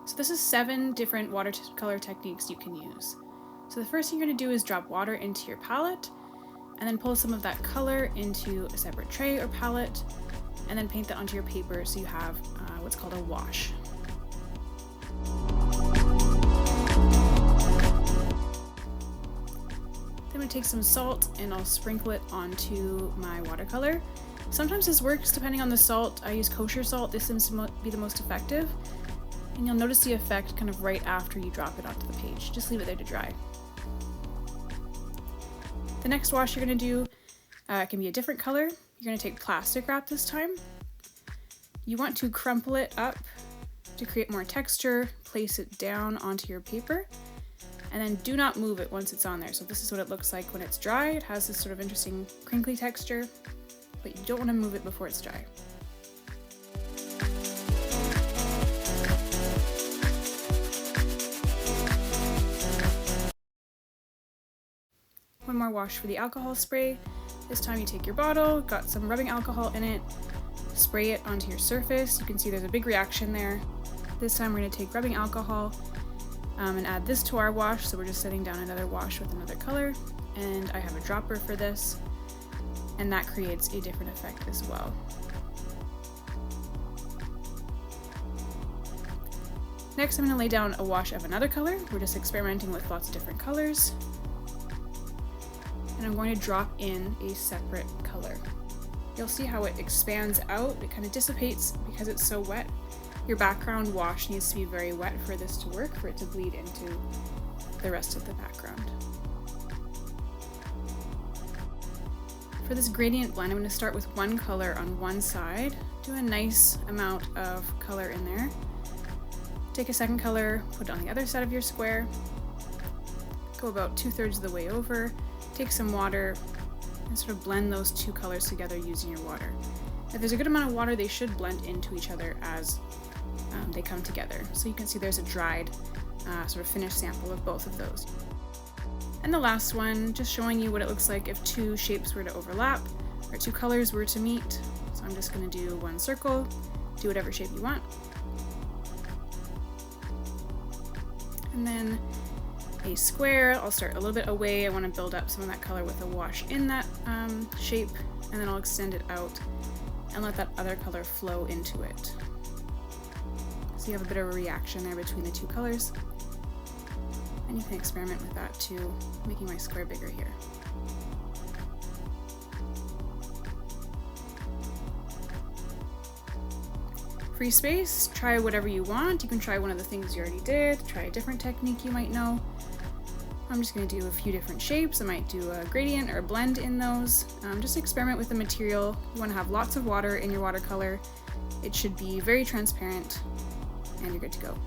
So this is 7 different watercolor techniques you can use. So the first thing you're going to do is drop water into your palette, and then pull some of that color into a separate tray or palette, and then paint that onto your paper so you have what's called a wash. Then I'm going to take some salt and I'll sprinkle it onto my watercolor. Sometimes this works depending on the salt. I use kosher salt. This seems to be the most effective. And you'll notice the effect kind of right after you drop it onto the page. Just leave it there to dry. The next wash you're going to do can be a different color. You're going to take plastic wrap this time. You want to crumple it up to create more texture, place it down onto your paper, and then do not move it once it's on there. So this is what it looks like when it's dry. It has this sort of interesting crinkly texture, but you don't want to move it before it's dry. One more wash for the alcohol spray. This time you take your bottle, got some rubbing alcohol in it, spray it onto your surface. You can see there's a big reaction there. This time we're going to take rubbing alcohol and add this to our wash. So we're just setting down another wash with another color, and I have a dropper for this, and that creates a different effect as well. Next I'm going to lay down a wash of another color. We're just experimenting with lots of different colors. And I'm going to drop in a separate color. You'll see how it expands out. It kind of dissipates because it's so wet. Your background wash needs to be very wet for this to work, for it to bleed into the rest of the background. For this gradient blend, I'm going to start with one color on one side. Do a nice amount of color in there. Take a second color, put it on the other side of your square. Go about 2/3 of the way over. Take some water and sort of blend those two colors together using your water. If there's a good amount of water, they should blend into each other as they come together. So you can see there's a dried sort of finished sample of both of those. And the last one, just showing you what it looks like if two shapes were to overlap or two colors were to meet. So I'm just going to do one circle, do whatever shape you want. And then a square, I'll start a little bit away. I want to build up some of that color with a wash in that shape, and then I'll extend it out and let that other color flow into it. So you have a bit of a reaction there between the two colors. And you can experiment with that too, making my square bigger here. Free space, try whatever you want. You can try one of the things you already did, try a different technique you might know. I'm just going to do a few different shapes. I might do a gradient or a blend in those. Just experiment with the material. You want to have lots of water in your watercolor. It should be very transparent, and you're good to go.